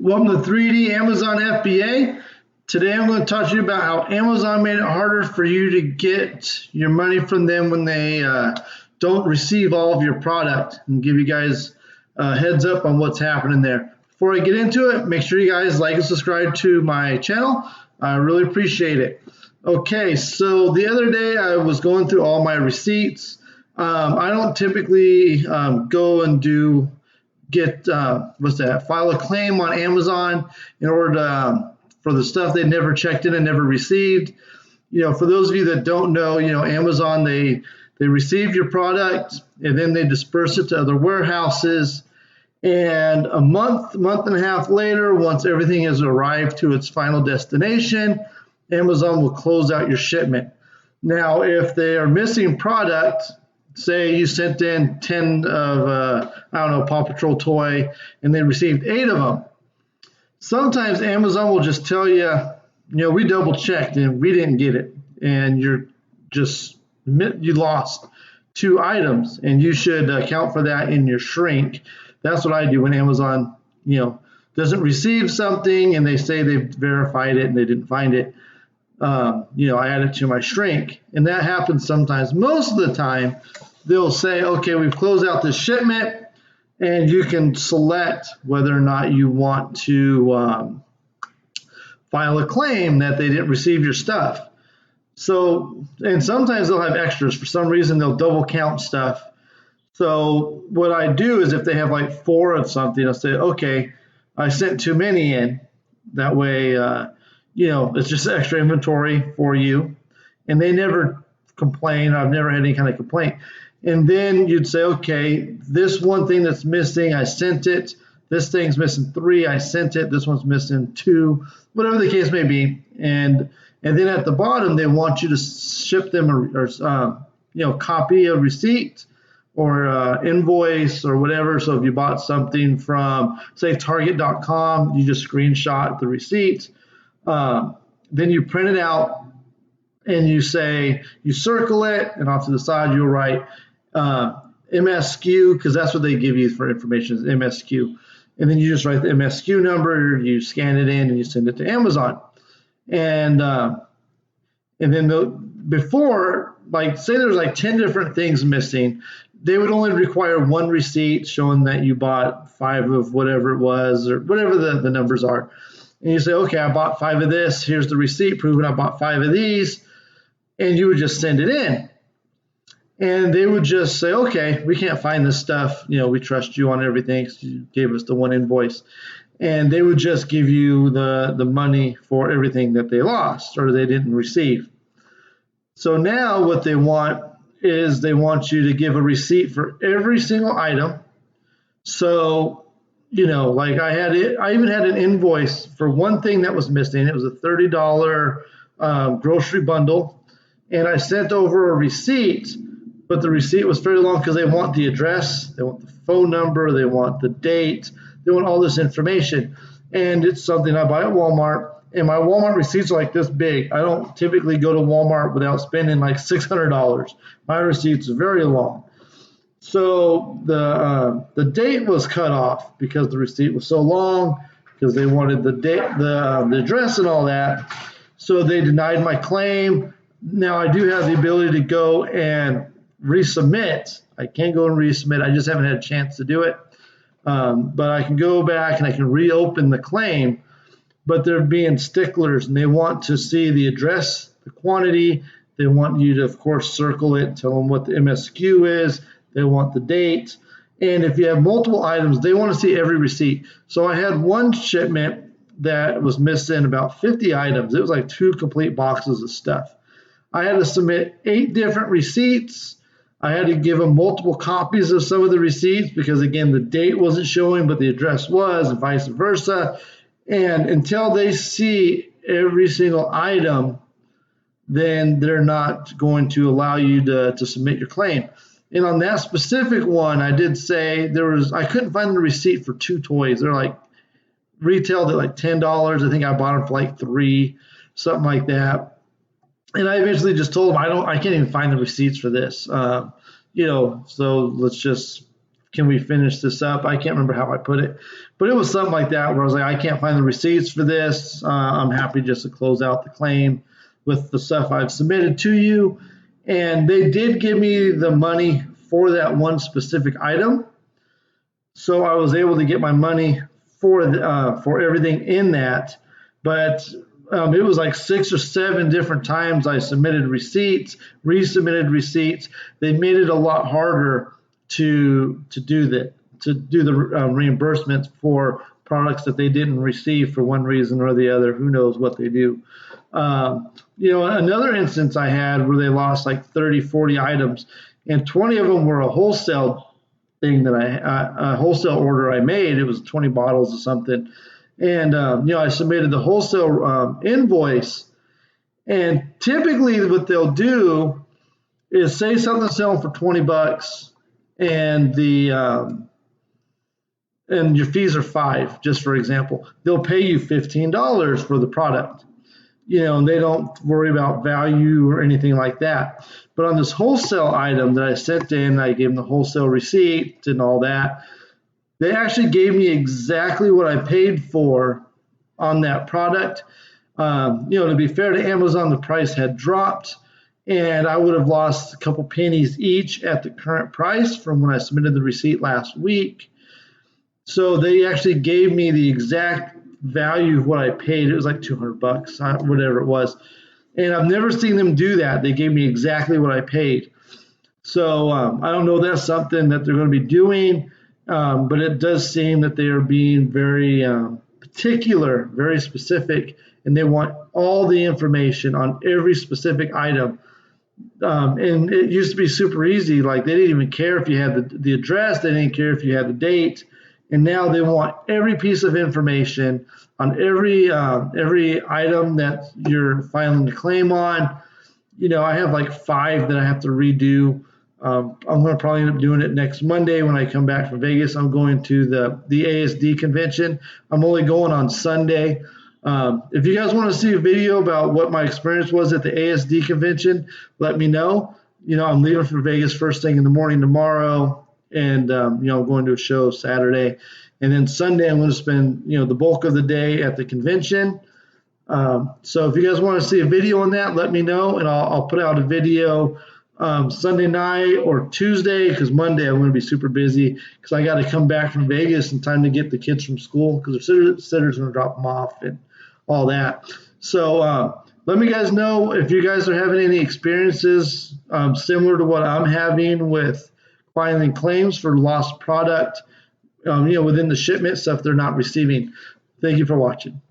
Welcome to 3D Amazon FBA. Today I'm going to talk to you about how Amazon made it harder for you to get your money from them when they don't receive all of your product, and give you guys a heads up on what's happening there. Before I get into it, make sure you guys like and subscribe to my channel. I really appreciate it. Okay, so the other day I was going through all my receipts. I don't typically go and file a claim on Amazon in order to, for the stuff they never checked in and never received. For those of you that don't know, Amazon, they receive your product and then they disperse it to other warehouses. And a month and a half later, once everything has arrived to its final destination, Amazon will close out your shipment. Now, if they are missing product, say you sent in 10 of, Paw Patrol toy, and they received 8 of them. Sometimes Amazon will just tell you, we double checked and we didn't get it. And you lost 2 items, and you should account for that in your shrink. That's what I do when Amazon, doesn't receive something and they say they verified it and they didn't find it. I add it to my shrink, and that happens sometimes. Most of the time, they'll say, okay, we've closed out this shipment, and you can select whether or not you want to file a claim that they didn't receive your stuff. So, and sometimes they'll have extras. For some reason, they'll double count stuff. So what I do is if they have like 4 of something, I'll say, okay, I sent too many in. That way, it's just extra inventory for you. And they never complain. I've never had any kind of complaint. And then you'd say, okay, this one thing that's missing, I sent it. This thing's missing 3, I sent it. This one's missing 2, whatever the case may be. And then at the bottom, they want you to ship them or copy a receipt or invoice or whatever. So if you bought something from, say, Target.com, you just screenshot the receipt. Then you print it out and you circle it, and off to the side you'll write MSQ, because that's what they give you for information, is MSQ. And then you just write the MSQ number, you scan it in, and you send it to Amazon. And then before, say there's 10 different things missing, they would only require 1 receipt showing that you bought 5 of whatever it was, or whatever the numbers are. And you say, okay, I bought 5 of this. Here's the receipt proving I bought 5 of these. And you would just send it in. And they would just say, okay, we can't find this stuff. We trust you on everything because you gave us the 1 invoice. And they would just give you the money for everything that they lost or they didn't receive. So now what they want is they want you to give a receipt for every single item. So, I even had an invoice for one thing that was missing. It was a $30 grocery bundle. And I sent over a receipt, but the receipt was fairly long because they want the address, they want the phone number, they want the date, they want all this information. And it's something I buy at Walmart, and my Walmart receipts are like this big. I don't typically go to Walmart without spending like $600. My receipts are very long. So the date was cut off because the receipt was so long, because they wanted the date, the address and all that. So they denied my claim. Now I do have the ability to go and resubmit. I can go and resubmit. I just haven't had a chance to do it. But I can go back and I can reopen the claim. But they're being sticklers, and they want to see the address, the quantity. They want you to, of course, circle it, tell them what the MSQ is. They want the date. And if you have multiple items, they want to see every receipt. So I had one shipment that was missing about 50 items. It was like 2 complete boxes of stuff. I had to submit 8 different receipts. I had to give them multiple copies of some of the receipts because, again, the date wasn't showing, but the address was, and vice versa. And until they see every single item, then they're not going to allow you to submit your claim. And on that specific one, I did say I couldn't find the receipt for 2 toys. They're retailed at like $10. I think I bought them for like $3, something like that. And I eventually just told them I can't even find the receipts for this. So let's just can we finish this up? I can't remember how I put it, but it was something like that where I was like, I can't find the receipts for this. I'm happy just to close out the claim with the stuff I've submitted to you. And they did give me the money for that one specific item. So I was able to get my money for everything in that. But it was like 6 or 7 different times I submitted receipts, resubmitted receipts. They made it a lot harder to do that, to do the reimbursements for products that they didn't receive for one reason or the other. Who knows what they do. Another instance I had where they lost like 30, 40 items, and 20 of them were a wholesale thing that a wholesale order I made. It was 20 bottles or something. And, I submitted the wholesale invoice. And typically what they'll do is say something's selling for $20 and and your fees are $5, just for example. They'll pay you $15 for the product. And they don't worry about value or anything like that. But on this wholesale item that I sent in, I gave them the wholesale receipt and all that. They actually gave me exactly what I paid for on that product. To be fair to Amazon, the price had dropped, and I would have lost a couple pennies each at the current price from when I submitted the receipt last week. So they actually gave me the exact value of what I paid. It was like $200, whatever it was. And I've never seen them do that. They gave me exactly what I paid. So I don't know if that's something that they're going to be doing, but it does seem that they are being very particular, very specific, and they want all the information on every specific item. And it used to be super easy. Like they didn't even care if you had the address. They didn't care if you had the date. And now they want every piece of information on every item that you're filing the claim on. I have like 5 that I have to redo. I'm going to probably end up doing it next Monday when I come back from Vegas. I'm going to the ASD convention. I'm only going on Sunday. If you guys want to see a video about what my experience was at the ASD convention, let me know. I'm leaving for Vegas first thing in the morning tomorrow. And, I'm going to a show Saturday. And then Sunday, I'm going to spend, the bulk of the day at the convention. So if you guys want to see a video on that, let me know. And I'll put out a video Sunday night or Tuesday, because Monday I'm going to be super busy because I got to come back from Vegas in time to get the kids from school because the sitter's going to drop them off and all that. So let me guys know if you guys are having any experiences similar to what I'm having with filing claims for lost product, within the shipment stuff they're not receiving. Thank you for watching.